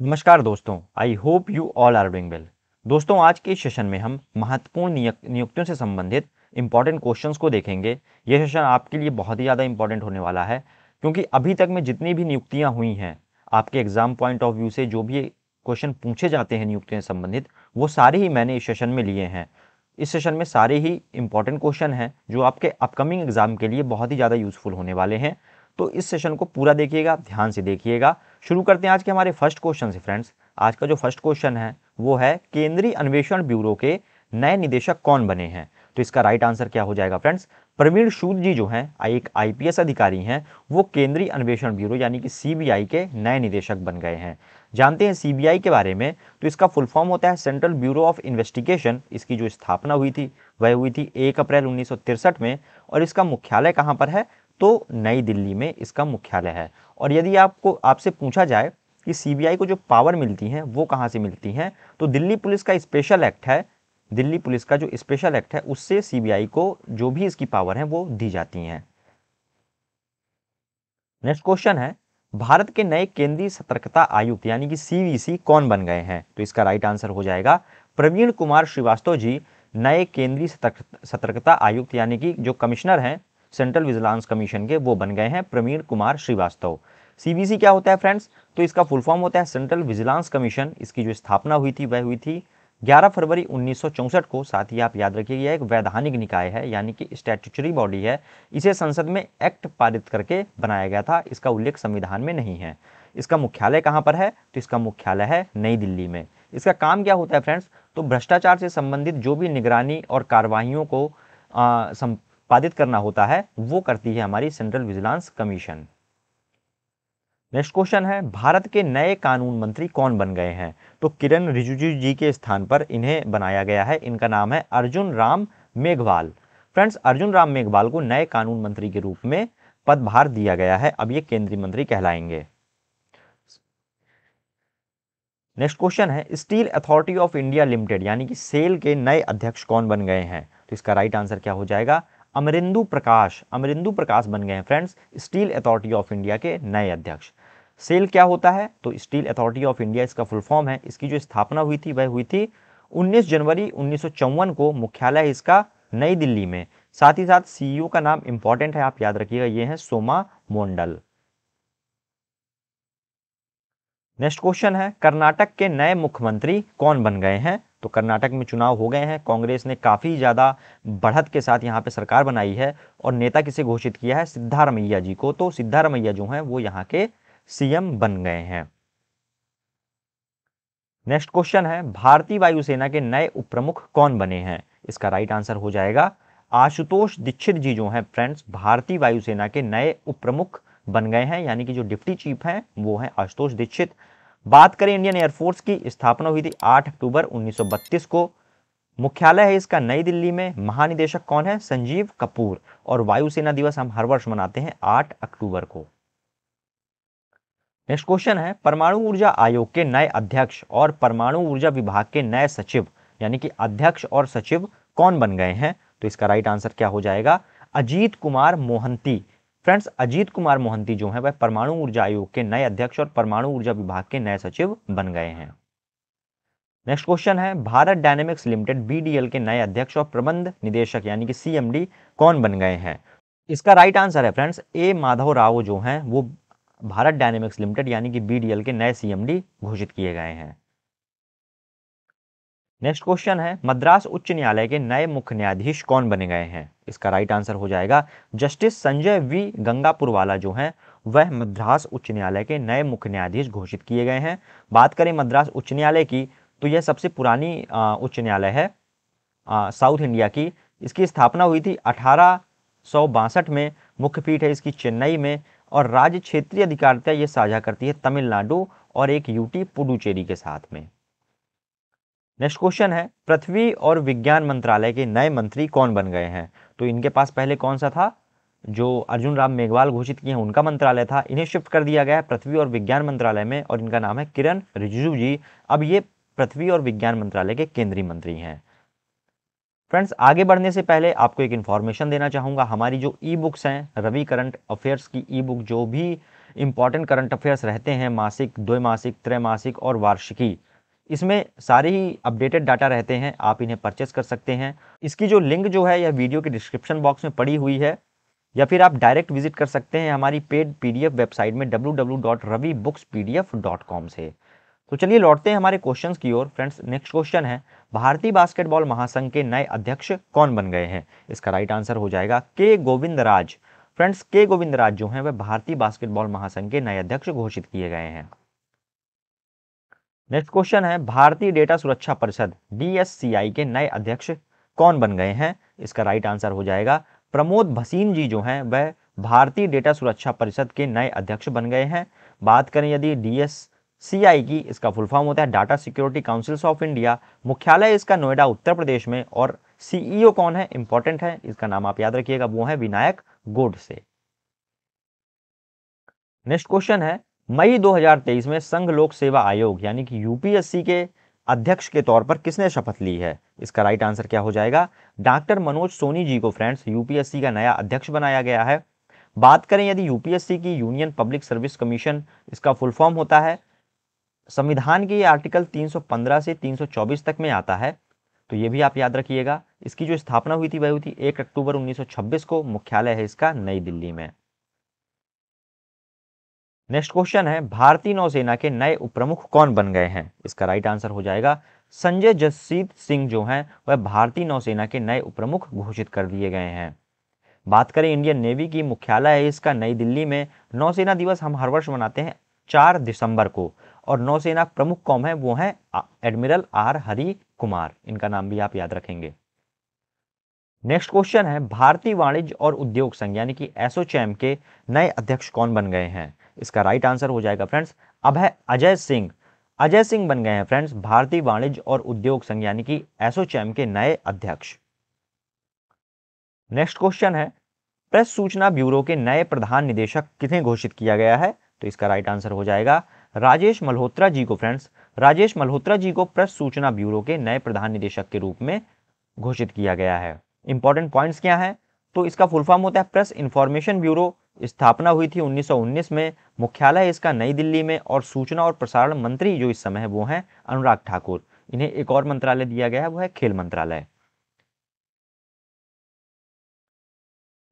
नमस्कार दोस्तों, I hope you all are doing well. दोस्तों, आज के इस सेशन में हम महत्वपूर्ण नियुक्तियों से संबंधित इंपॉर्टेंट क्वेश्चंस को देखेंगे। यह सेशन आपके लिए बहुत ही ज़्यादा इंपॉर्टेंट होने वाला है, क्योंकि अभी तक में जितनी भी नियुक्तियां हुई हैं, आपके एग्जाम पॉइंट ऑफ व्यू से जो भी क्वेश्चन पूछे जाते हैं नियुक्तियों से संबंधित, वो सारे ही मैंने इस सेशन में लिए हैं। इस सेशन में सारे ही इंपॉर्टेंट क्वेश्चन हैं जो आपके अपकमिंग एग्जाम के लिए बहुत ही ज़्यादा यूजफुल होने वाले हैं। तो इस सेशन को पूरा देखिएगा, ध्यान से देखिएगा। शुरू करते हैं आज के हमारे फर्स्ट क्वेश्चन से फ्रेंड्स। आज का जो फर्स्ट क्वेश्चन है वो है, केंद्रीय अन्वेषण ब्यूरो के नए निदेशक कौन बने हैं? तो इसका राइट आंसर क्या हो जाएगा फ्रेंड्स? प्रवीण सूद जी जो हैं, एक आईपीएस अधिकारी हैं, वो केंद्रीय अन्वेषण ब्यूरो यानी कि सीबीआई के नए निदेशक बन गए हैं। जानते हैं सीबीआई के बारे में, तो इसका फुल फॉर्म होता है सेंट्रल ब्यूरो ऑफ इन्वेस्टिगेशन। इसकी जो स्थापना हुई थी वह हुई थी 1 अप्रैल 1963 में, और इसका मुख्यालय कहाँ पर है? तो नई दिल्ली में इसका मुख्यालय है। और यदि आपसे पूछा जाए कि सीबीआई को जो पावर मिलती हैं वो कहाँ से मिलती हैं, तो दिल्ली पुलिस का स्पेशल एक्ट है, दिल्ली पुलिस का जो स्पेशल एक्ट है उससे सीबीआई को जो भी इसकी पावर है वो दी जाती हैं। नेक्स्ट क्वेश्चन है, भारत के नए केंद्रीय सतर्कता आयुक्त यानी कि सीवीसी कौन बन गए हैं? तो इसका राइट आंसर हो जाएगा प्रवीण कुमार श्रीवास्तव जी नए केंद्रीय सतर्कता आयुक्त यानी कि जो कमिश्नर हैं सेंट्रल विजिलेंस कमीशन के, वो बन गए हैं प्रवीण कुमार श्रीवास्तव। सीवीसी क्या होता है फ्रेंड्स? तो इसका फुल फॉर्म होता है सेंट्रल विजिलेंस कमीशन। इसकी जो स्थापना हुई थी वह हुई थी 11 फरवरी 1964 को। साथ ही आप याद रखिए, यह एक वैधानिक निकाय है यानी कि स्टैट्यूटरी बॉडी है। इसे संसद में एक्ट पारित करके बनाया गया था, इसका उल्लेख संविधान में नहीं है। इसका मुख्यालय कहाँ पर है? तो इसका मुख्यालय है नई दिल्ली में। इसका काम क्या होता है फ्रेंड्स? तो भ्रष्टाचार से संबंधित जो भी निगरानी और कार्रवाइयों को संपादित करना होता है वो करती है हमारी central vigilance commission. Next question है, भारत के नए कानून मंत्री कौन बन गए हैं? तो किरण रिजिजू जी के स्थान पर इन्हें बनाया गया है। इनका नाम है अर्जुन राम मेघवाल। फ्रेंड्स, अर्जुन राम मेघवाल को नए कानून मंत्री के रूप में पदभार दिया गया है। अब ये केंद्रीय मंत्री कहलाएंगे। नेक्स्ट क्वेश्चन है, steel authority of India limited यानी कि सेल के नए अध्यक्ष कौन बन गए हैं? तो इसका राइट आंसर क्या हो जाएगा? अमरिंदु प्रकाश। अमरिंदु प्रकाश बन गए हैं friends steel authority of India के नए अध्यक्ष। सेल क्या होता है? तो स्टील अथॉरिटी ऑफ इंडिया इसका फुल फॉर्म है। इसकी जो स्थापना हुई थी वह हुई थी 19 जनवरी 1954 को। मुख्यालय इसका नई दिल्ली में। साथ ही साथ सीईओ का नाम इंपॉर्टेंट है, आप याद रखिएगा, ये है सोमा मोंडल। नेक्स्ट क्वेश्चन है, कर्नाटक के नए मुख्यमंत्री कौन बन गए हैं? तो कर्नाटक में चुनाव हो गए हैं, कांग्रेस ने काफी ज्यादा बढ़त के साथ यहाँ पे सरकार बनाई है, और नेता किसे घोषित किया है? सिद्धारमैया जी को। तो सिद्धारमैया जो हैं वो यहाँ के सीएम बन गए हैं। नेक्स्ट क्वेश्चन है, भारतीय वायुसेना के नए उप प्रमुख कौन बने हैं? इसका राइट आंसर हो जाएगा आशुतोष दीक्षित जी जो हैं फ्रेंड्स भारतीय वायुसेना के नए उप प्रमुख बन गए हैं, यानी कि जो डिप्टी चीफ हैं वो हैं आशुतोष दीक्षित। बात करें इंडियन एयरफोर्स की, स्थापना हुई थी 8 अक्टूबर 1932 को। मुख्यालय है इसका नई दिल्ली में। महानिदेशक कौन है? संजीव कपूर। और वायुसेना दिवस हम हर वर्ष मनाते हैं 8 अक्टूबर को। नेक्स्ट क्वेश्चन है, परमाणु ऊर्जा आयोग के नए अध्यक्ष और परमाणु ऊर्जा विभाग के नए सचिव यानी कि अध्यक्ष और सचिव कौन बन गए हैं? तो इसका राइट आंसर क्या हो जाएगा? अजीत कुमार मोहंती। फ्रेंड्स, अजीत कुमार मोहंती जो है वह परमाणु ऊर्जा आयोग के नए अध्यक्ष और परमाणु ऊर्जा विभाग के नए सचिव बन गए हैं। नेक्स्ट क्वेश्चन है, भारत डायनेमिक्स लिमिटेड बीडीएल के नए अध्यक्ष और प्रबंध निदेशक यानी कि सीएमडी कौन बन गए हैं? इसका राइट आंसर है फ्रेंड्स ए माधव राव जो हैं वो भारत डायनेमिक्स लिमिटेड यानी कि बीडीएल के नए सीएमडी घोषित किए गए हैं। नेक्स्ट क्वेश्चन है, मद्रास उच्च न्यायालय के नए मुख्य न्यायाधीश कौन बने गए हैं? इसका राइट आंसर हो जाएगा जस्टिस संजय वी गंगापुरवाला जो हैं वह मद्रास उच्च न्यायालय के नए मुख्य न्यायाधीश घोषित किए गए हैं। बात करें मद्रास उच्च न्यायालय की, तो यह सबसे पुरानी उच्च न्यायालय है साउथ इंडिया की। इसकी स्थापना हुई थी 1862 में। मुख्य पीठ है इसकी चेन्नई में, और राज्य क्षेत्रीय अधिकारिता ये साझा करती है तमिलनाडु और एक यूटी पुडुचेरी के साथ में। नेक्स्ट क्वेश्चन है, पृथ्वी और विज्ञान मंत्रालय के नए मंत्री कौन बन गए हैं? तो इनके पास पहले कौन सा था? जो अर्जुन राम मेघवाल घोषित किए हैं उनका मंत्रालय था, इन्हें शिफ्ट कर दिया गया है पृथ्वी और विज्ञान मंत्रालय में, और इनका नाम है किरण रिजिजू जी। अब ये पृथ्वी और विज्ञान मंत्रालय के केंद्रीय मंत्री हैं। फ्रेंड्स, आगे बढ़ने से पहले आपको एक इन्फॉर्मेशन देना चाहूँगा। हमारी जो ई बुक्स हैं, रवि करंट अफेयर्स की ई बुक, जो भी इंपॉर्टेंट करंट अफेयर्स रहते हैं, मासिक, द्वैमासिक, त्रैमासिक और वार्षिकी, इसमें सारे ही अपडेटेड डाटा रहते हैं, आप इन्हें परचेस कर सकते हैं। इसकी जो लिंक जो है यह वीडियो के डिस्क्रिप्शन बॉक्स में पड़ी हुई है, या फिर आप डायरेक्ट विजिट कर सकते हैं हमारी पेड पीडीएफ वेबसाइट में www.ravibookspdf.com से। तो चलिए लौटते हैं हमारे क्वेश्चंस की ओर। फ्रेंड्स, नेक्स्ट क्वेश्चन है, भारतीय बास्केटबॉल महासंघ के नए अध्यक्ष कौन बन गए हैं? इसका राइट आंसर हो जाएगा के गोविंदराज। फ्रेंड्स, के गोविंदराज जो हैं वह भारतीय बास्केटबॉल महासंघ के नए अध्यक्ष घोषित किए गए हैं। नेक्स्ट क्वेश्चन है, भारतीय डेटा सुरक्षा परिषद DSCI के नए अध्यक्ष कौन बन गए हैं? इसका राइट आंसर हो जाएगा प्रमोद भसीन जी जो हैं वह भारतीय डेटा सुरक्षा परिषद के नए अध्यक्ष बन गए हैं। बात करें यदि DSCI की, इसका फुल फॉर्म होता है data security councils of India, मुख्यालय इसका नोएडा उत्तर प्रदेश में, और CEO कौन है? इंपॉर्टेंट है, इसका नाम आप याद रखिएगा, वो है विनायक गोडसे। नेक्स्ट क्वेश्चन है, मई 2023 में संघ लोक सेवा आयोग यानी कि UPSC के अध्यक्ष के तौर पर किसने शपथ ली है? इसका राइट आंसर क्या हो जाएगा? डॉक्टर मनोज सोनी जी को फ्रेंड्स UPSC का नया अध्यक्ष बनाया गया है। बात करें यदि UPSC की, यूनियन पब्लिक सर्विस कमीशन इसका फुल फॉर्म होता है, संविधान के आर्टिकल 315 से 324 तक में आता है, तो ये भी आप याद रखिएगा। इसकी जो स्थापना हुई थी वह हुई थी 1 अक्टूबर 1926 को, मुख्यालय है इसका नई दिल्ली में। नेक्स्ट क्वेश्चन है, भारतीय नौसेना के नए उपप्रमुख कौन बन गए हैं? इसका राइट आंसर हो जाएगा संजय जसजीत सिंह जो हैं वह भारतीय नौसेना के नए उपप्रमुख घोषित कर दिए गए हैं। बात करें इंडियन नेवी की, मुख्यालय है इसका नई दिल्ली में। नौसेना दिवस हम हर वर्ष मनाते हैं 4 दिसंबर को, और नौसेना प्रमुख कौन है? वो है एडमिरल R हरि कुमार, इनका नाम भी आप याद रखेंगे। नेक्स्ट क्वेश्चन है, भारतीय वाणिज्य और उद्योग संघ यानी कि एसोचैम के नए अध्यक्ष कौन बन गए हैं? इसका राइट आंसर हो जाएगा फ्रेंड्स अजय सिंह। अजय सिंह बन गए हैं फ्रेंड्स भारतीय वाणिज्य और उद्योग संघ यानी कि एसोचैम के नए अध्यक्ष। नेक्स्ट क्वेश्चन है, प्रेस सूचना ब्यूरो के नए प्रधान निदेशक किन्हें घोषित किया गया है? तो इसका राइट आंसर हो जाएगा राजेश मल्होत्रा जी को। फ्रेंड्स, राजेश मल्होत्रा जी को प्रेस सूचना ब्यूरो के नए प्रधान निदेशक के रूप में घोषित किया गया है। इंपॉर्टेंट पॉइंट्स क्या हैं? तो इसका फुल फॉर्म होता है प्रेस इंफॉर्मेशन ब्यूरो, स्थापना हुई थी 1919 में, मुख्यालय इसका नई दिल्ली में, और सूचना और प्रसारण मंत्री जो इस समय है वो हैं अनुराग ठाकुर। इन्हें एक और मंत्रालय दिया गया है, वो है खेल मंत्रालय।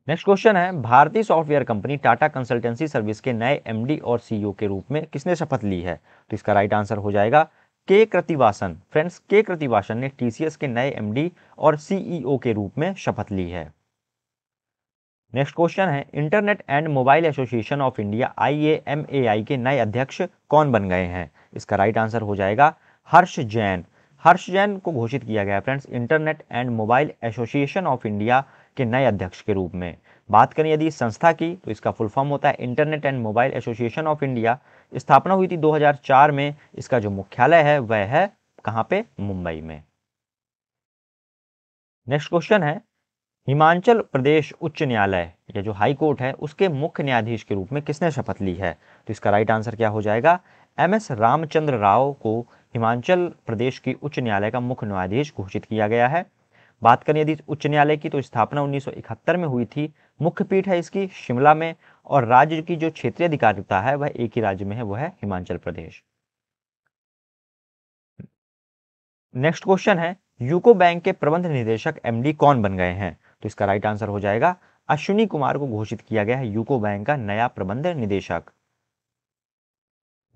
नेक्स्ट क्वेश्चन है, भारतीय software company Tata consultancy service के नए MD और CEO के रूप में किसने शपथ ली है? तो इसका राइट आंसर हो जाएगा के कृतिवासन। फ्रेंड्स, के कृतिवासन ने TCS के नए MD और CEO के रूप में शपथ ली है। नेक्स्ट क्वेश्चन है, internet and mobile association of India IAMAI के नए अध्यक्ष कौन बन गए हैं? इसका राइट आंसर हो जाएगा हर्ष जैन। हर्ष जैन को घोषित किया गया friends internet and mobile association of India के नए अध्यक्ष के रूप में। बात करें यदि संस्था की, तो इसका फुल फॉर्म होता है internet and mobile association of India, स्थापना हुई थी 2004 में। इसका जो मुख्यालय है वह है कहाँ पे? मुंबई में। नेक्स्ट क्वेश्चन है, हिमाचल प्रदेश उच्च न्यायालय या जो हाई कोर्ट है उसके मुख्य न्यायाधीश के रूप में किसने शपथ ली है? तो इसका राइट आंसर क्या हो जाएगा? MS रामचंद्र राव को हिमाचल प्रदेश की उच्च न्यायालय का मुख्य न्यायाधीश घोषित किया गया है। बात करें यदि उच्च न्यायालय की, तो स्थापना 1971 में हुई थी, मुख्य पीठ है इसकी शिमला में, और राज्य की जो क्षेत्रीय अधिकारिता है वह एक ही राज्य में है, वो है हिमाचल प्रदेश। नेक्स्ट क्वेश्चन है, यूको बैंक के प्रबंध निदेशक MD कौन बन गए हैं? तो इसका राइट आंसर हो जाएगा अश्विनी कुमार को घोषित किया गया है यूको बैंक का नया प्रबंध निदेशक।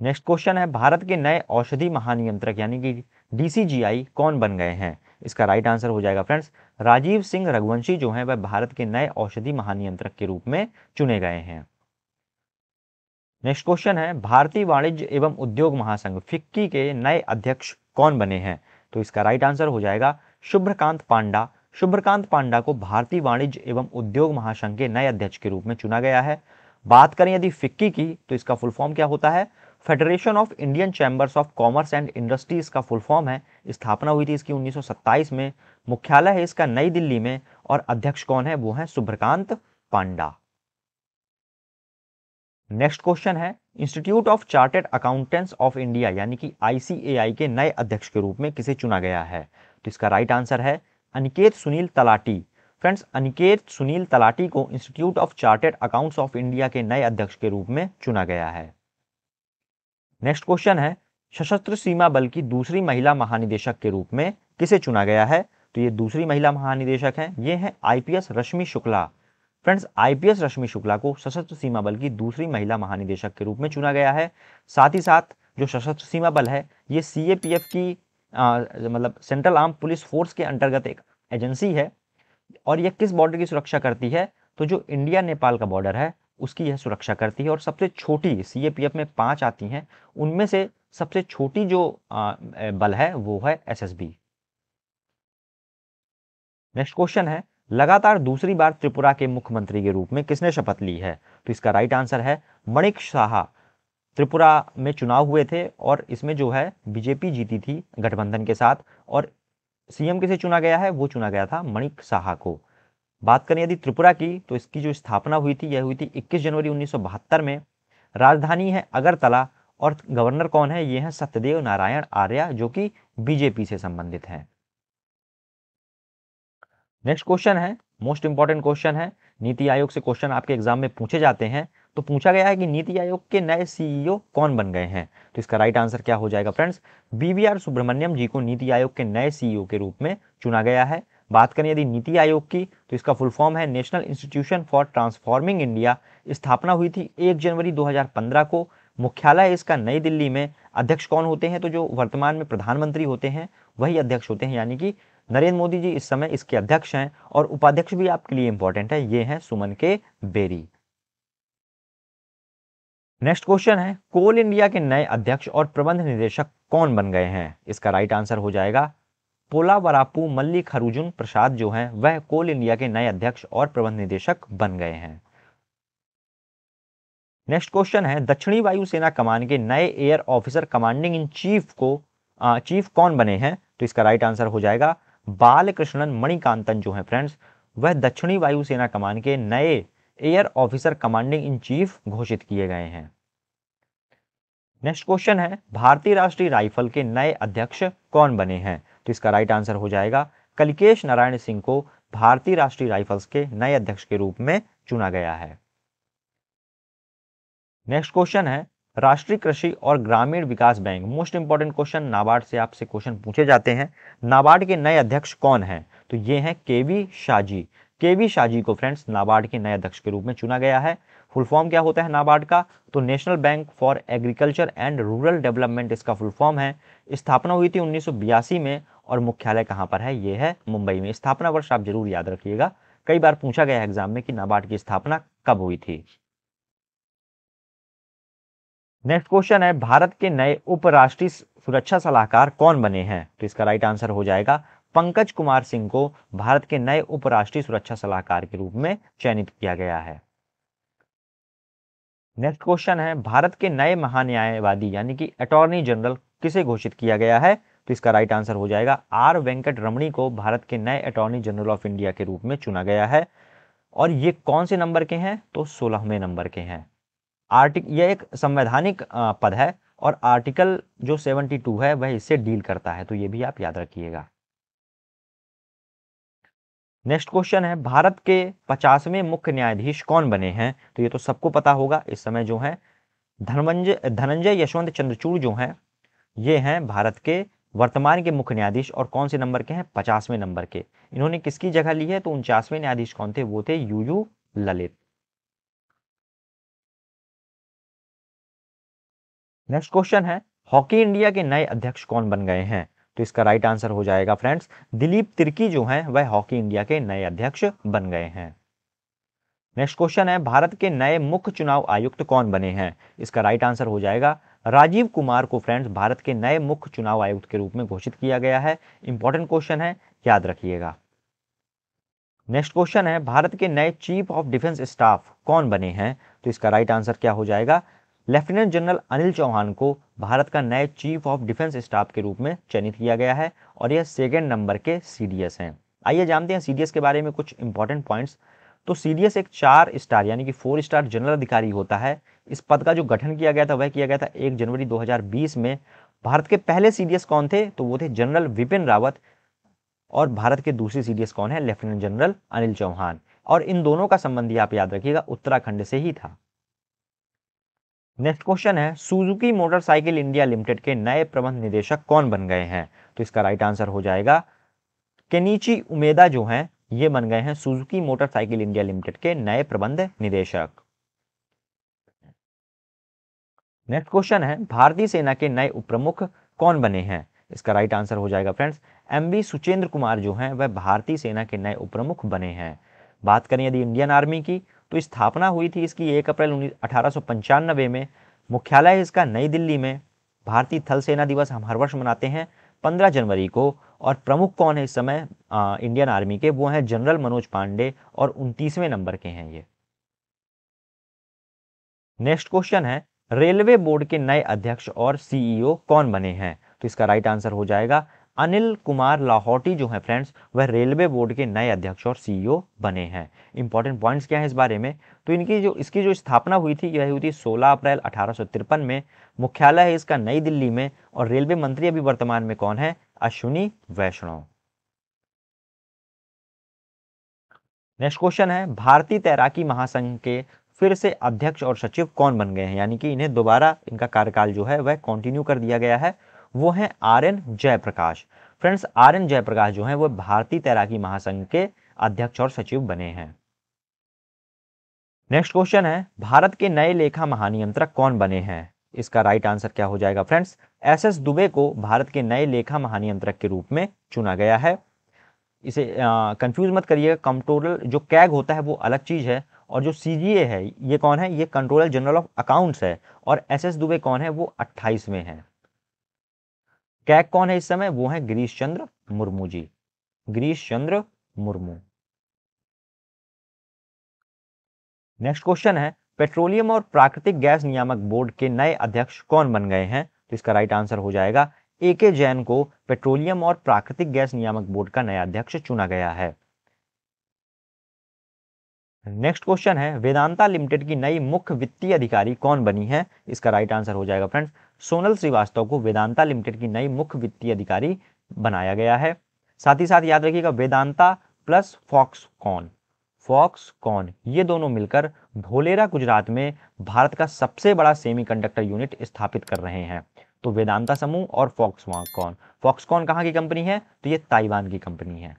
नेक्स्ट क्वेश्चन है, भारत के नए औषधि महानियंत्रक यानी कि DCGI कौन बन गए हैं? इसका राइट आंसर हो जाएगा फ्रेंड्स राजीव सिंह रघुवंशी जो हैं वह भारत के नए औषधि महानियंत्रक के रूप में चुने गए हैं। नेक्स्ट क्वेश्चन है, भारतीय वाणिज्य एवं उद्योग महासंघ FICCI के नए अध्यक्ष कौन बने हैं? तो इसका राइट आंसर हो जाएगा शुभ्रकांत पांडा। शुभ्रकांत पांडा को भारतीय वाणिज्य एवं उद्योग महासंघ के नए अध्यक्ष के रूप में चुना गया है। बात करें यदि FICCI की, तो इसका फुल फॉर्म क्या होता है? Federation of Indian chambers of commerce and industries का फुल फॉर्म है। स्थापना हुई थी इसकी 1927 में, मुख्यालय है इसका नई दिल्ली में, और अध्यक्ष कौन है? वो है शुभ्रकांत पांडा। नेक्स्ट क्वेश्चन है, institute of chartered accountants of India यानी कि ICAI के नए अध्यक्ष के रूप में किसे चुना गया है? तो इसका राइट आंसर है अनिकेत सुनील तलाटी। फ्रेंड्स, अनिकेत सुनील तलाटी को institute of chartered accounts of India के नए अध्यक्ष के रूप में चुना गया है। नेक्स्ट क्वेश्चन है, सशस्त्र सीमा बल की दूसरी महिला महानिदेशक के रूप में किसे चुना गया है? तो ये दूसरी महिला महानिदेशक हैं, ये हैं आईपीएस रश्मि शुक्ला। फ्रेंड्स, आईपीएस रश्मि शुक्ला को सशस्त्र सीमा बल की दूसरी महिला महानिदेशक के रूप में चुना गया है। साथ ही साथ जो सशस्त्र सीमा बल है ये सीएपीएफ की मतलब सेंट्रल आर्म पुलिस फोर्स के अंतर्गत एक एजेंसी है और यह किस बॉर्डर की सुरक्षा करती है? तो जो इंडिया नेपाल का बॉर्डर है उसकी यह सुरक्षा करती है। और सबसे छोटी, सीएपीएफ में 5 आती हैं, उनमें से सबसे छोटी जो बल है वो है एसएसबी। नेक्स्ट क्वेश्चन है, लगातार दूसरी बार त्रिपुरा के मुख्यमंत्री के रूप में किसने शपथ ली है? तो इसका राइट आंसर है मणिक साहा। त्रिपुरा में चुनाव हुए थे और इसमें जो है बीजेपी जीती थी गठबंधन के साथ, और सीएम किसे चुना गया है? वो चुना गया था मणिक साहा को। बात करें यदि त्रिपुरा की, तो इसकी जो स्थापना हुई थी यह हुई थी 21 जनवरी 1972 में। राजधानी है अगरतला और गवर्नर कौन है? ये हैं सत्यदेव नारायण आर्य, जो कि बीजेपी से संबंधित हैं। नेक्स्ट क्वेश्चन है, मोस्ट इंपॉर्टेंट क्वेश्चन है, नीति आयोग से क्वेश्चन आपके एग्जाम में पूछे जाते हैं। तो पूछा गया है कि नीति आयोग के नए सीईओ कौन बन गए हैं? तो इसका राइट आंसर क्या हो जाएगा फ्रेंड्स? बीवीआर सुब्रमण्यम जी को नीति आयोग के नए सीईओ के रूप में चुना गया है। बात करें यदि नीति आयोग की, तो इसका फुल फॉर्म है national institution for transforming India. स्थापना हुई थी 1 जनवरी 2015 को। मुख्यालय इसका नई दिल्ली में। अध्यक्ष कौन होते हैं? तो जो वर्तमान में प्रधानमंत्री होते हैं वही अध्यक्ष होते हैं, यानी कि नरेंद्र मोदी जी इस समय इसके अध्यक्ष हैं। और उपाध्यक्ष भी आपके लिए इंपॉर्टेंट है, ये हैं सुमन के बेरी। नेक्स्ट क्वेश्चन है, कोल इंडिया के नए अध्यक्ष और प्रबंध निदेशक कौन बन गए हैं? इसका राइट आंसर हो जाएगा पोलावरापू मल्लिकार्जुन प्रसाद, जो हैं वह कोल इंडिया के नए अध्यक्ष और प्रबंध निदेशक बन गए हैं। नेक्स्ट क्वेश्चन है, दक्षिणी वायुसेना कमान के नए air officer commanding in chief को चीफ कौन बने हैं? तो इसका राइट आंसर हो जाएगा बालकृष्णन मणिकांतन, जो है फ्रेंड्स वह दक्षिणी वायुसेना कमान के नए air officer commanding in chief घोषित किए गए हैं। नेक्स्ट क्वेश्चन है, भारतीय राष्ट्रीय राइफल के नए अध्यक्ष कौन बने हैं? तो इसका राइट आंसर हो जाएगा कलिकेश नारायण सिंह को भारतीय राष्ट्रीय राइफल्स के नए अध्यक्ष के रूप में चुना गया है। नेक्स्ट क्वेश्चन है, राष्ट्रीय कृषि और ग्रामीण विकास bank, most important question, NABARD से आपसे क्वेश्चन पूछे जाते हैं। नाबार्ड के नए अध्यक्ष कौन हैं? तो ये हैं केवी शाहजी। केवी शाहजी को फ्रेंड्स नाबार्ड के नए अध्यक्ष के रूप में चुना गया है। फुल फॉर्म क्या होता है नाबार्ड का? तो national bank for agriculture and rural development इसका फुल फॉर्म है। स्थापना हुई थी 1982 में और मुख्यालय कहाँ पर है? ये है मुंबई में। स्थापना वर्ष आप जरूर याद रखिएगा, कई बार पूछा गया है एग्जाम में कि नाबार्ड की स्थापना कब हुई थी। नेक्स्ट क्वेश्चन है, भारत के नए उपराष्ट्रीय सुरक्षा सलाहकार कौन बने हैं? तो इसका राइट आंसर हो जाएगा पंकज कुमार सिंह को भारत के नए उपराष्ट्रीय सुरक्षा सलाहकार के रूप में चयनित किया गया है। नेक्स्ट क्वेश्चन है, भारत के नए महान्यायवादी यानी कि अटॉर्नी जनरल किसे घोषित किया गया है? तो इसका राइट आंसर हो जाएगा आर वेंकट रमणी को भारत के नए अटॉर्नी जनरल ऑफ इंडिया के रूप में चुना गया है। और ये कौन से नंबर के हैं? तो 16वें नंबर के हैं। यह एक संवैधानिक पद है और आर्टिकल जो 72 है वह इससे डील करता है, तो ये भी आप याद रखिएगा। नेक्स्ट क्वेश्चन है, भारत के 50वें मुख्य न्यायाधीश कौन बने हैं? तो ये तो सबको पता होगा, इस समय जो है धनंजय यशवंत चंद्रचूड़ जो हैं ये हैं भारत के वर्तमान के मुख्य न्यायाधीश। और कौन से नंबर के हैं? 50वें नंबर के। इन्होंने किसकी जगह ली है? तो 49वें न्यायाधीश कौन थे? वो थे यूयू ललित। नेक्स्ट क्वेश्चन है, हॉकी इंडिया के नए अध्यक्ष कौन बन गए हैं? तो इसका राइट आंसर हो जाएगा फ्रेंड्स दिलीप तिर्की, जो हैं वह हॉकी इंडिया के नए अध्यक्ष बन गए हैं। नेक्स्ट क्वेश्चन है, भारत के नए मुख्य चुनाव आयुक्त कौन बने हैं? इसका राइट आंसर हो जाएगा राजीव कुमार को फ्रेंड्स भारत के नए मुख्य चुनाव आयुक्त के रूप में घोषित किया गया है। इंपॉर्टेंट क्वेश्चन है, याद रखिएगा। नेक्स्ट क्वेश्चन है, भारत के नए चीफ ऑफ डिफेंस स्टाफ कौन बने हैं? तो इसका राइट आंसर क्या हो जाएगा? लेफ्टिनेंट जनरल अनिल चौहान को भारत का नए चीफ ऑफ डिफेंस स्टाफ के रूप में चयनित किया गया है और यह 2nd नंबर के सीडीएस हैं। आइए जानते हैं सीडीएस के बारे में कुछ इंपॉर्टेंट पॉइंट्स। तो सीडीएस एक 4 स्टार यानी कि 4 स्टार जनरल अधिकारी होता है। इस पद का जो गठन किया गया था वह किया गया था 1 जनवरी 2020 में। भारत के पहले सीडीएस कौन थे? तो वो थे जनरल विपिन रावत। और भारत के दूसरे सीडीएस कौन है? Lieutenant general Anil Chauhan. और इन दोनों का संबंध आप याद रखिएगा उत्तराखंड से ही था। नेक्स्ट क्वेश्चन है सुजुकी मोटरसाइकिल इंडिया लिमिटेड के नए प्रबंध निदेशक कौन बन गए हैं? तो इसका राइट आंसर हो जाएगा केनिची उमेदा जो हैं ये बन गए हैं सुजुकी मोटरसाइकिल इंडिया लिमिटेड के नए प्रबंध निदेशक। नेक्स्ट क्वेश्चन है भारतीय सेना के नए उपप्रमुख कौन बने हैं? इसका राइट आंसर हो जाएगा फ्रेंड्स एमवी सुचेंद्र कुमार जो हैं वह भारतीय सेना के नए उपप्रमुख बने हैं। बात करें यदि इंडियन आर्मी की तो स्थापना हुई थी इसकी 1 अप्रैल 1895 में। मुख्यालय इसका नई दिल्ली में। भारतीय थल सेना दिवस हम हर वर्ष मनाते हैं 15 जनवरी को। और प्रमुख कौन है इस समय इंडियन आर्मी के? वो हैं जनरल मनोज पांडे और 29वें नंबर के हैं ये। नेक्स्ट क्वेश्चन है रेलवे बोर्ड के नए अध्यक्ष और सीईओ कौन बने हैं? तो इसका राइट आंसर हो जाएगा अनिल कुमार लाहौटी जो है फ्रेंड्स वह रेलवे बोर्ड के नए अध्यक्ष और सीईओ बने हैं। इंपॉर्टेंट पॉइंट्स क्या है इस बारे में? तो इसकी जो स्थापना हुई थी यह हुई थी 16 अप्रैल 1853 में। मुख्यालय है इसका नई दिल्ली में। और रेलवे मंत्री अभी वर्तमान में कौन है? अश्विनी वैष्णव। नेक्स्ट क्वेश्चन है भारतीय तैराकी महासंघ के फिर से अध्यक्ष और सचिव कौन बन गए हैं? यानी कि इन्हें दोबारा इनका कार्यकाल जो है वह कंटिन्यू कर दिया गया है। वो हैं R N. Jayaprakash. Friends R N. Jayaprakash जो हैं वो भारतीय तैराकी महासंघ के अध्यक्ष और सचिव बने हैं। नेक्स्ट क्वेश्चन है भारत के नए लेखा महानियंत्रक कौन बने हैं? इसका राइट आंसर क्या हो जाएगा फ्रेंड्स? एस.एस. दुबे को भारत के नए लेखा महानियंत्रक के रूप में चुना गया है। इसे कंफ्यूज मत करिएगा, कंट्रोलर जो कैग होता है वो अलग चीज है और जो सीजीए है ये कौन है? ये कंट्रोलर जनरल ऑफ अकाउंट्स है। और एसएस दुबे कौन है? वो 28वें हैं। कैग कौन है इस समय? वो है गिरीश चंद्र मुर्मू जी, गिरीश चंद्र मुर्मू। नेक्स्ट क्वेश्चन है पेट्रोलियम और प्राकृतिक गैस नियामक बोर्ड के नए अध्यक्ष कौन बन गए हैं? तो इसका राइट आंसर हो जाएगा ए.के. जैन को पेट्रोलियम और प्राकृतिक गैस नियामक बोर्ड का नया अध्यक्ष चुना गया है। नेक्स्ट क्वेश्चन है वेदांता लिमिटेड की नई मुख्य वित्तीय अधिकारी कौन बनी है? इसका राइट आंसर हो जाएगा फ्रेंड्स सोनल श्रीवास्तव को वेदांता लिमिटेड की नई मुख्य वित्तीय अधिकारी बनाया गया है। साथ ही साथ याद रखिएगा वेदांता प्लस फॉक्सकॉन, फॉक्सकॉन ये दोनों मिलकर धोलेरा गुजरात में भारत का सबसे बड़ा सेमीकंडक्टर यूनिट स्थापित कर रहे हैं। तो वेदांता समूह और फॉक्सकॉन, फॉक्सकॉन कहाँ की कंपनी है? तो ये ताइवान की कंपनी है।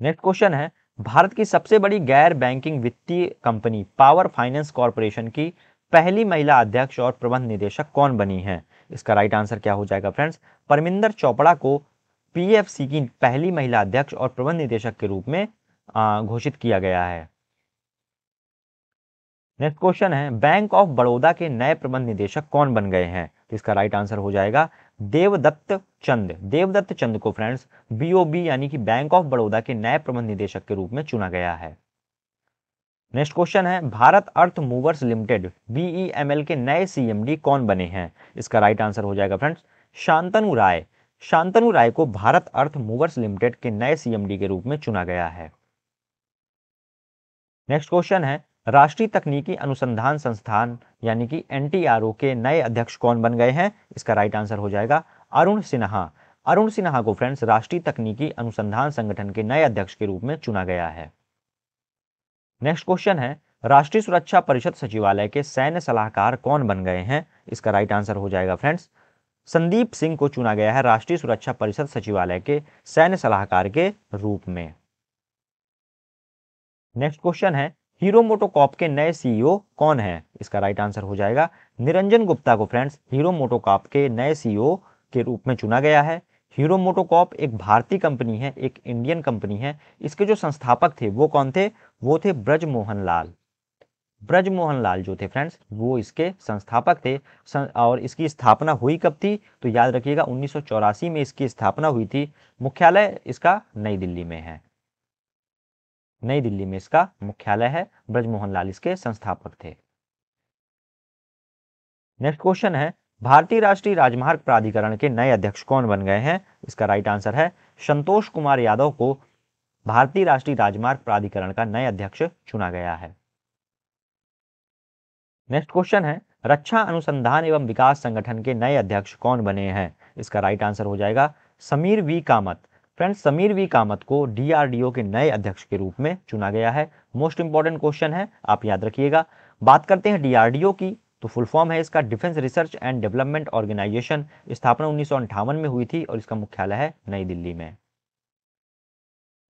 नेक्स्ट क्वेश्चन है भारत की सबसे बड़ी गैर बैंकिंग वित्तीय कंपनी पावर फाइनेंस कॉर्पोरेशन की पहली महिला अध्यक्ष और प्रबंध निदेशक कौन बनी है? इसका राइट आंसर क्या हो जाएगा फ्रेंड्स? परमिंदर चोपड़ा को पीएफसी की पहली महिला अध्यक्ष और प्रबंध निदेशक के रूप में घोषित किया गया है। नेक्स्ट क्वेश्चन है बैंक ऑफ बड़ौदा के नए प्रबंध निदेशक कौन बन गए हैं? तो इसका राइट आंसर हो जाएगा देवदत्त चंद। देवदत्त चंद को फ्रेंड्स बीओबी यानी कि बैंक ऑफ बड़ौदा के नए प्रबंध निदेशक के रूप में चुना गया है। नेक्स्ट क्वेश्चन है भारत अर्थ मूवर्स लिमिटेड बीईएमएल के नए सीएमडी कौन बने हैं? इसका राइट आंसर हो जाएगा फ्रेंड्स शांतनु राय। शांतनु राय को भारत अर्थ मूवर्स लिमिटेड के नए सीएमडी के रूप में चुना गया है। नेक्स्ट क्वेश्चन है राष्ट्रीय तकनीकी अनुसंधान संस्थान यानी कि एनटीआरओ के नए अध्यक्ष कौन बन गए हैं? इसका राइट आंसर हो जाएगा अरुण सिन्हा। अरुण सिन्हा को फ्रेंड्स राष्ट्रीय तकनीकी अनुसंधान संगठन के नए अध्यक्ष के रूप में चुना गया है। नेक्स्ट क्वेश्चन है राष्ट्रीय सुरक्षा परिषद सचिवालय के सैन्य सलाहकार कौन बन गए हैं? इसका राइट आंसर हो जाएगा फ्रेंड्स संदीप सिंह को चुना गया है राष्ट्रीय सुरक्षा परिषद सचिवालय के सैन्य सलाहकार के रूप में। नेक्स्ट क्वेश्चन है हीरो मोटोकॉर्प के नए सीईओ कौन है? इसका राइट आंसर हो जाएगा निरंजन गुप्ता को फ्रेंड्स हीरो मोटोकॉर्प के नए सीईओ के रूप में चुना गया है। हीरो मोटोकॉर्प एक भारतीय कंपनी है, एक इंडियन कंपनी है। इसके जो संस्थापक थे वो कौन थे? वो थे ब्रजमोहन लाल। ब्रजमोहन लाल जो थे फ्रेंड्स वो इसके संस्थापक थे। और इसकी स्थापना हुई कब थी? तो याद रखिएगा 1984 में इसकी स्थापना हुई थी। मुख्यालय इसका नई दिल्ली में है। नई दिल्ली में इसका मुख्यालय है। ब्रजमोहन लाल इसके संस्थापक थे। नेक्स्ट क्वेश्चन है भारतीय राष्ट्रीय राजमार्ग प्राधिकरण के नए अध्यक्ष कौन बन गए हैं? इसका राइट आंसर है संतोष कुमार यादव को भारतीय राष्ट्रीय राजमार्ग प्राधिकरण का नए अध्यक्ष चुना गया है। नेक्स्ट क्वेश्चन है रक्षा अनुसंधान एवं विकास संगठन के नए अध्यक्ष कौन बने हैं? इसका राइट आंसर हो जाएगा Sameer V Kamath. Friends, Sameer V Kamath को DRDO के नए अध्यक्ष के रूप में चुना गया है। मोस्ट इंपॉर्टेंट क्वेश्चन है, आप याद रखिएगा। बात करते हैं DRDO की, तो फुल फॉर्म है इसका defence research and development organisation. स्थापना 1958 में हुई थी और इसका मुख्यालय है नई दिल्ली में।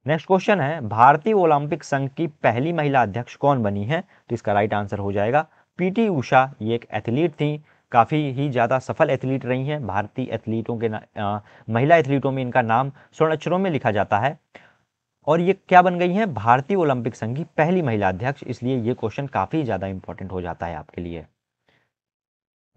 नेक्स्ट क्वेश्चन है, भारतीय ओलंपिक संघ की पहली महिला अध्यक्ष कौन बनी है? तो इसका राइट आंसर हो जाएगा PT उषा। ये एक एथलीट थी, काफ़ी ही ज़्यादा सफल एथलीट रही हैं। भारतीय एथलीटों के महिला एथलीटों में इनका नाम स्वर्ण अक्षरों में लिखा जाता है। और ये क्या बन गई हैं? भारतीय ओलंपिक संघ की पहली महिला अध्यक्ष, इसलिए ये क्वेश्चन काफ़ी ज़्यादा इंपॉर्टेंट हो जाता है आपके लिए।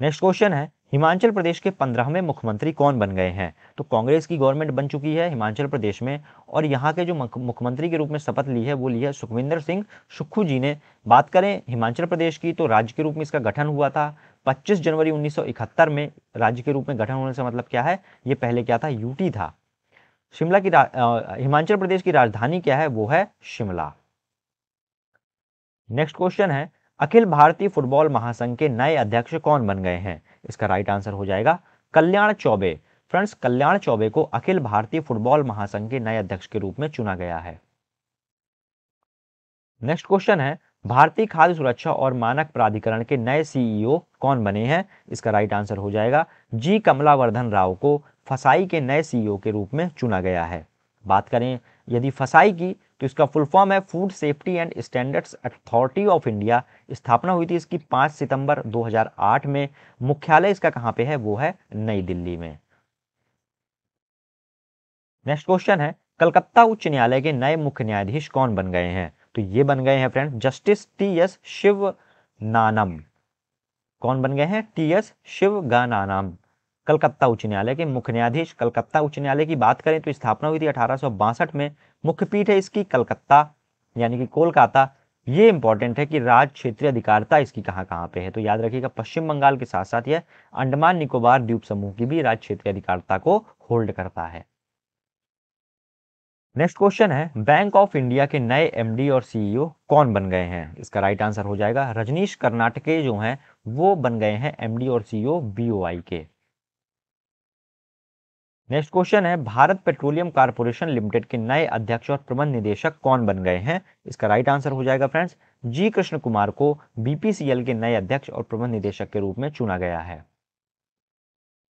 नेक्स्ट क्वेश्चन है, हिमाचल प्रदेश के 15वें मुख्यमंत्री कौन बन गए हैं? तो कांग्रेस की गवर्नमेंट बन चुकी है हिमाचल प्रदेश में, और यहाँ के जो मुख्यमंत्री के रूप में शपथ ली है वो ली है सुखविंदर सिंह सुक्खू जी ने। बात करें हिमाचल प्रदेश की, तो राज्य के रूप में इसका गठन हुआ था 25 जनवरी 1971 में। राज्य के रूप में गठन होने से मतलब क्या है? ये पहले क्या था? यूटी था। शिमला की हिमाचल प्रदेश की राजधानी क्या है? वो है शिमला। नेक्स्ट क्वेश्चन है, अखिल भारतीय फुटबॉल महासंघ के नए अध्यक्ष कौन बन गए हैं? इसका राइट आंसर हो जाएगा कल्याण चौबे। फ्रेंड्स, कल्याण चौबे को अखिल भारतीय फुटबॉल महासंघ के नए अध्यक्ष के रूप में चुना गया है। नेक्स्ट क्वेश्चन है, भारतीय खाद्य सुरक्षा और मानक प्राधिकरण के नए CEO कौन बने हैं? इसका राइट आंसर हो जाएगा G कमलावर्धन राव को फसाई के नए CEO के रूप में चुना गया है। बात करें यदि फसाई की, तो इसका फुल फॉर्म है food safety and standards authority of India. स्थापना हुई थी इसकी 5 सितंबर 2008 में। मुख्यालय इसका कहाँ पे है? वो है नई दिल्ली में। नेक्स्ट क्वेश्चन है, कलकत्ता उच्च न्यायालय के नए मुख्य न्यायाधीश कौन बन गए हैं? तो ये बन गए हैं फ्रेंड जस्टिस TS शिवगानम। कौन बन गए हैं? TS शिवगानम, कलकत्ता उच्च न्यायालय के मुख्य न्यायाधीश। कलकत्ता उच्च न्यायालय की बात करें तो स्थापना हुई थी 1862 में। मुख्य पीठ है इसकी कलकत्ता यानी कि कोलकाता। ये इंपॉर्टेंट है कि राज्य क्षेत्रीय अधिकारिता इसकी कहाँ कहाँ पे है, तो याद रखिएगा पश्चिम बंगाल के साथ साथ यह अंडमान निकोबार द्वीप समूह की भी राज्य क्षेत्रीय अधिकारिता को होल्ड करता है। नेक्स्ट क्वेश्चन है, बैंक ऑफ इंडिया के नए MD और CEO कौन बन गए हैं? इसका राइट आंसर हो जाएगा रजनीश कर्नाटके जो हैं वो बन गए हैं MD और CEO BOI के। नेक्स्ट क्वेश्चन है, भारत पेट्रोलियम कॉर्पोरेशन लिमिटेड के नए अध्यक्ष और प्रबंध निदेशक कौन बन गए हैं? इसका राइट आंसर हो जाएगा फ्रेंड्स G कृष्ण कुमार को BPCL के नए अध्यक्ष और प्रबंध निदेशक के रूप में चुना गया है।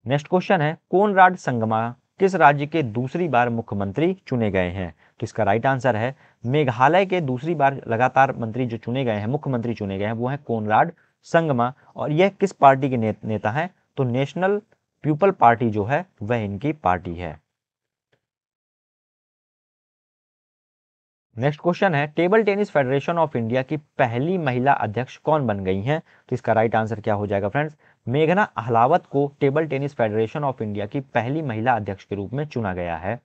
नेक्स्ट क्वेश्चन है, कोनराड संगमा किस राज्य के दूसरी बार मुख्यमंत्री चुने गए हैं? तो इसका राइट आंसर है मेघालय के दूसरी बार लगातार मंत्री जो चुने गए हैं, मुख्यमंत्री चुने गए हैं, वो है कोनराड संगमा। और यह किस पार्टी के नेता हैं? तो नेशनल पीपल पार्टी जो है वह इनकी पार्टी है। नेक्स्ट क्वेश्चन है, table tennis federation of India की पहली महिला अध्यक्ष कौन बन गई हैं? तो इसका राइट आंसर क्या हो जाएगा फ्रेंड्स? मेघना अहलावत को table tennis federation of India की पहली महिला अध्यक्ष के रूप में चुना गया है।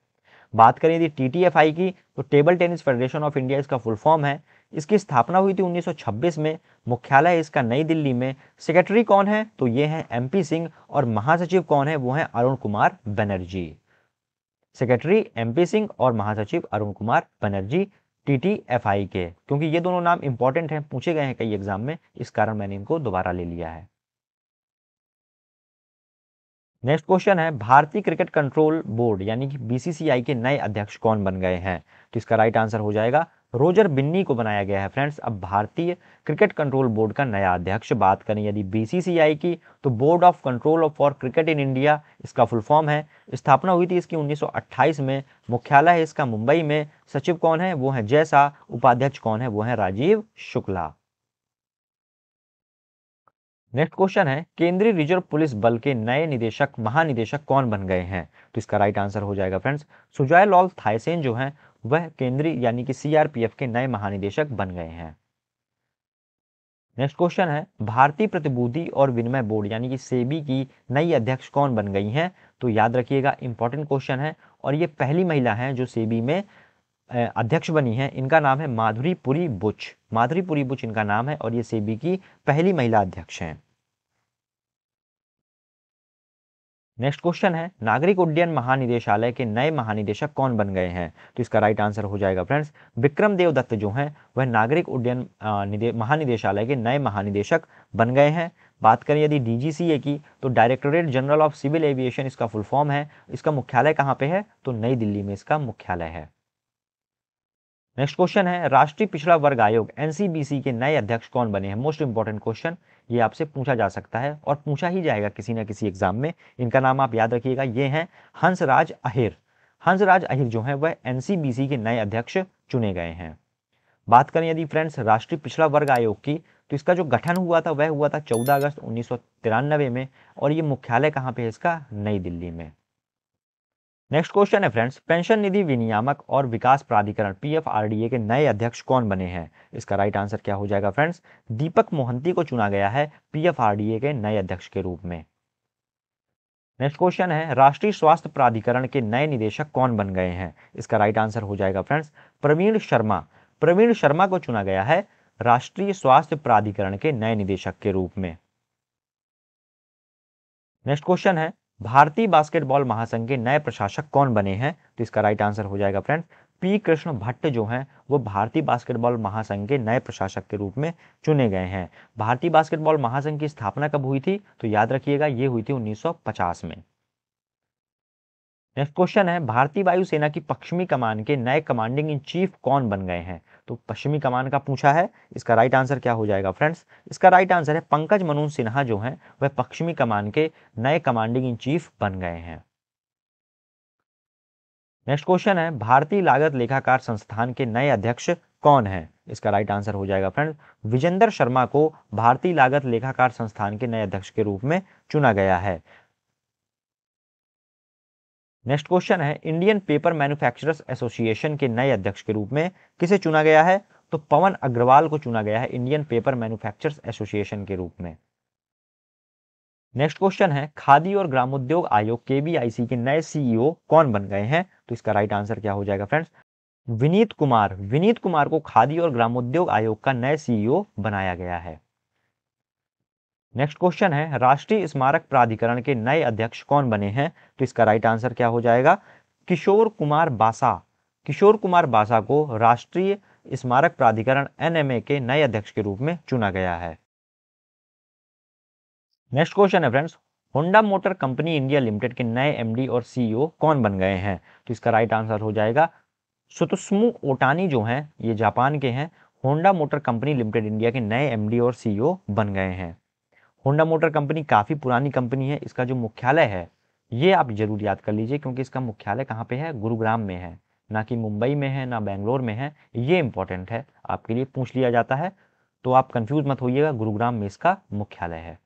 बात करें यदि TTFI की, तो table tennis federation of India इसका फुल फॉर्म है। इसकी स्थापना हुई थी 1926 में। मुख्यालय इसका नई दिल्ली में। सेक्रेटरी कौन है? तो ये हैं MP सिंह, और महासचिव कौन है? वो हैं अरुण कुमार बनर्जी। सेक्रेटरी MP सिंह और महासचिव अरुण कुमार बनर्जी TTFI के, क्योंकि ये दोनों नाम इंपॉर्टेंट हैं, पूछे गए हैं कई एग्जाम में, इस कारण मैंने इनको दोबारा ले लिया है। नेक्स्ट क्वेश्चन है, भारतीय क्रिकेट कंट्रोल बोर्ड यानी कि BCCI के नए अध्यक्ष कौन बन गए हैं? तो इसका राइट आंसर हो जाएगा रोजर बिन्नी को बनाया गया है फ्रेंड्स अब भारतीय क्रिकेट कंट्रोल बोर्ड का नया अध्यक्ष। बात करें यदि BCCI की, तो board of control for cricket in India इसका फुल फॉर्म है। स्थापना हुई थी इसकी 1928 में। मुख्यालय है इसका मुंबई में। सचिव कौन है? वो है जय शाह। उपाध्यक्ष कौन है? वो है राजीव शुक्ला। नेक्स्ट क्वेश्चन है, केंद्रीय रिजर्व पुलिस बल के नए निदेशक महानिदेशक कौन बन गए हैं? तो इसका राइट आंसर हो जाएगा फ्रेंड्स सुजय लाल थाइसेन जो हैं वह केंद्रीय यानी कि CRPF के नए महानिदेशक बन गए हैं। नेक्स्ट क्वेश्चन है, भारतीय प्रतिभूति और विनिमय बोर्ड यानी कि सेबी की नई अध्यक्ष कौन बन गई हैं? तो याद रखिएगा इंपॉर्टेंट क्वेश्चन है, और ये पहली महिला हैं जो सेबी में अध्यक्ष बनी है। इनका नाम है माधुरी पुरी बुच। माधुरी पुरी बुच इनका नाम है, और ये सेबी की पहली महिला अध्यक्ष हैं। नेक्स्ट क्वेश्चन है, नागरिक उड्डयन महानिदेशालय के नए महानिदेशक कौन बन गए हैं? तो इसका राइट आंसर हो जाएगा फ्रेंड्स विक्रम देव दत्त जो हैं वह नागरिक उड्डयन महानिदेशालय के नए महानिदेशक बन गए हैं। बात करें यदि डीजीसीए की, तो directorate general of civil aviation इसका फुल फॉर्म है। इसका मुख्यालय कहाँ पे है? तो नई दिल्ली में इसका मुख्यालय है। नेक्स्ट क्वेश्चन है, राष्ट्रीय पिछड़ा वर्ग आयोग एनसीबीसी के नए अध्यक्ष कौन बने हैं? मोस्ट इंपॉर्टेंट क्वेश्चन, ये आपसे पूछा जा सकता है और पूछा ही जाएगा किसी ना किसी एग्जाम में। इनका नाम आप याद रखिएगा, ये हैं हंसराज अहिर। हंसराज अहिर जो है वह एनसीबीसी के नए अध्यक्ष चुने गए हैं। बात करें यदि फ्रेंड्स राष्ट्रीय पिछड़ा वर्ग आयोग की, तो इसका जो गठन हुआ था वह हुआ था 14 अगस्त 1993 में, और ये मुख्यालय कहाँ पे है इसका? नई दिल्ली में। नेक्स्ट क्वेश्चन है फ्रेंड्स, पेंशन निधि विनियामक और विकास प्राधिकरण पीएफआरडीए के नए अध्यक्ष कौन बने हैं? इसका राइट आंसर क्या हो जाएगा फ्रेंड्स? दीपक मोहंती को चुना गया है पीएफआरडीए के नए अध्यक्ष के रूप में। नेक्स्ट क्वेश्चन है, राष्ट्रीय स्वास्थ्य प्राधिकरण के नए निदेशक कौन बन गए हैं? इसका राइट आंसर हो जाएगा फ्रेंड्स प्रवीण शर्मा। प्रवीण शर्मा को चुना गया है राष्ट्रीय स्वास्थ्य प्राधिकरण के नए निदेशक के रूप में। नेक्स्ट क्वेश्चन है, भारतीय बास्केटबॉल महासंघ के नए प्रशासक कौन बने हैं? तो इसका राइट आंसर हो जाएगा फ्रेंड्स पी कृष्ण भट्ट जो हैं वो भारतीय बास्केटबॉल महासंघ के नए प्रशासक के रूप में चुने गए हैं। भारतीय बास्केटबॉल महासंघ की स्थापना कब हुई थी? तो याद रखिएगा ये हुई थी 1950 में। नेक्स्ट क्वेश्चन है, भारतीय वायुसेना की पश्चिमी कमान के नए कमांडिंग इन चीफ कौन बन गए हैं? तो पश्चिमी कमान का पूछा है, इसका राइट आंसर क्या हो जाएगा फ्रेंड्स? इसका राइट आंसर है पंकज मनोज सिन्हा जो हैं वह पश्चिमी कमान के नए कमांडिंग इन चीफ बन गए हैं। नेक्स्ट क्वेश्चन है, भारतीय लागत लेखाकार संस्थान के नए अध्यक्ष कौन है? इसका राइट आंसर हो जाएगा फ्रेंड्स विजेंद्र शर्मा को भारतीय लागत लेखाकार संस्थान के नए अध्यक्ष के रूप में चुना गया है। नेक्स्ट क्वेश्चन है, इंडियन पेपर मैन्युफैक्चरर्स एसोसिएशन के नए अध्यक्ष के रूप में किसे चुना गया है? तो पवन अग्रवाल को चुना गया है इंडियन पेपर मैन्युफैक्चरर्स एसोसिएशन के रूप में। नेक्स्ट क्वेश्चन है, खादी और ग्रामोद्योग आयोग केबीआईसी के नए सीईओ कौन बन गए हैं? तो इसका राइट आंसर क्या हो जाएगा फ्रेंड्स? विनीत कुमार। विनीत कुमार को खादी और ग्रामोद्योग आयोग का नए सीईओ बनाया गया है। नेक्स्ट क्वेश्चन है, राष्ट्रीय स्मारक प्राधिकरण के नए अध्यक्ष कौन बने हैं? तो इसका राइट आंसर क्या हो जाएगा? किशोर कुमार बासा। किशोर कुमार बासा को राष्ट्रीय स्मारक प्राधिकरण एनएमए के नए अध्यक्ष के रूप में चुना गया है। नेक्स्ट क्वेश्चन है friends, Honda motor company India limited के नए एमडी और सीईओ कौन बन गए हैं? तो इसका राइट आंसर हो जाएगा सुतोस्मु ओटानी जो हैं ये जापान के हैं। Honda motor company limited India के नए एमडी और सीईओ बन गए हैं। होंडा मोटर कंपनी काफ़ी पुरानी कंपनी है। इसका जो मुख्यालय है ये आप जरूर याद कर लीजिए, क्योंकि इसका मुख्यालय कहाँ पे है? गुरुग्राम में है, ना कि मुंबई में है, ना बेंगलोर में है। ये इंपॉर्टेंट है, आपके लिए पूछ लिया जाता है, तो आप कंफ्यूज मत होइएगा, गुरुग्राम में इसका मुख्यालय है।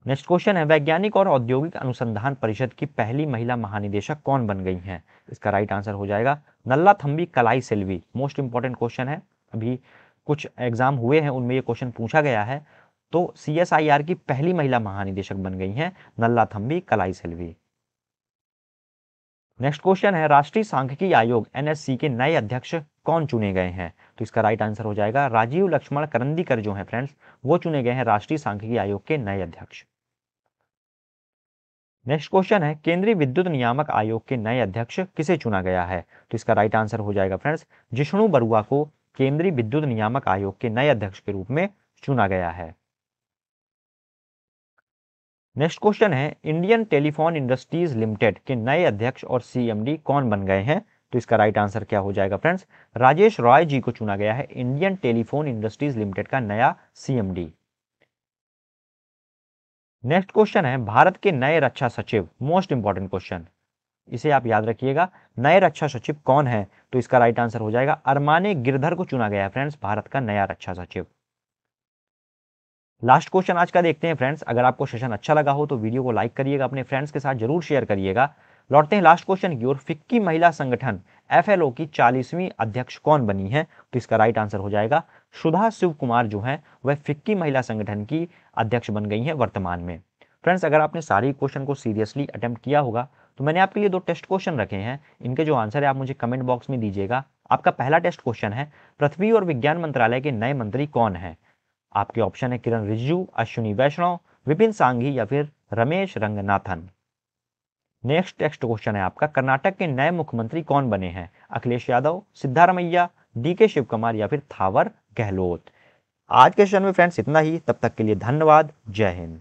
नेक्स्ट क्वेश्चन है, वैज्ञानिक और औद्योगिक अनुसंधान परिषद की पहली महिला महानिदेशक कौन बन गई हैं? इसका राइट आंसर हो जाएगा नल्लाथम्बी कलाई सेल्वी। मोस्ट इंपॉर्टेंट क्वेश्चन है, अभी कुछ एग्जाम हुए हैं उनमें ये क्वेश्चन पूछा गया है। तो सीएसआईआर की पहली महिला महानिदेशक बन गई हैं नल्लाथम्बी कलाई सेल्वी। नेक्स्ट क्वेश्चन है, राष्ट्रीय सांख्यिकी आयोग एनएससी के नए अध्यक्ष कौन चुने गए हैं? तो इसका राइट आंसर हो जाएगा राजीव लक्ष्मण करंदीकर जो हैं फ्रेंड्स वो चुने गए हैं राष्ट्रीय सांख्यिकी आयोग के नए अध्यक्ष। नेक्स्ट क्वेश्चन है, केंद्रीय विद्युत नियामक आयोग के नए अध्यक्ष किसे चुना गया है? तो इसका राइट आंसर हो जाएगा फ्रेंड्स जिष्णु बरुआ को केंद्रीय विद्युत नियामक आयोग के नए अध्यक्ष के रूप में चुना गया है। नेक्स्ट क्वेश्चन है, इंडियन टेलीफोन इंडस्ट्रीज लिमिटेड के नए अध्यक्ष और सीएमडी कौन बन गए हैं? तो इसका राइट आंसर क्या हो जाएगा फ्रेंड्स? राजेश रॉय जी को चुना गया है इंडियन टेलीफोन इंडस्ट्रीज लिमिटेड का नया सीएमडी। नेक्स्ट क्वेश्चन है, भारत के नए रक्षा सचिव। मोस्ट इंपॉर्टेंट क्वेश्चन, इसे आप याद रखिएगा, नए रक्षा सचिव कौन है? तो इसका राइट आंसर हो जाएगा अरमाने गिरधर को चुना गया है फ्रेंड्स भारत का नया रक्षा सचिव। लास्ट क्वेश्चन आज का देखते हैं फ्रेंड्स। अगर आपको सेशन अच्छा लगा हो तो वीडियो को लाइक करिएगा, अपने फ्रेंड्स के साथ जरूर शेयर करिएगा। लौटते हैं लास्ट क्वेश्चन की ओर। फिक्की महिला संगठन एफएलओ की 40वीं अध्यक्ष कौन बनी है? तो इसका राइट आंसर हो जाएगा सुधा शिव कुमार जो है वह फिक्की महिला संगठन की अध्यक्ष बन गई हैं वर्तमान में। फ्रेंड्स, अगर आपने सारी क्वेश्चन को सीरियसली अटेम्प्ट किया होगा तो मैंने आपके लिए 2 टेस्ट क्वेश्चन रखे हैं। इनके जो आंसर है आप मुझे कमेंट बॉक्स में दीजिएगा। आपका पहला टेस्ट क्वेश्चन है, पृथ्वी और विज्ञान मंत्रालय के नए मंत्री कौन है? आपके ऑप्शन है किरण रिजिजू, अश्विनी वैष्णव, विपिन सांघी या फिर Ramesh Ranganathan. Next text question है आपका, कर्नाटक के नए मुख्यमंत्री कौन बने हैं? अखिलेश यादव, सिद्धारमैया, डीके शिव कुमार या फिर थावर गहलोत। आज के सेशन में फ्रेंड्स इतना ही, तब तक के लिए धन्यवाद। जय हिंद।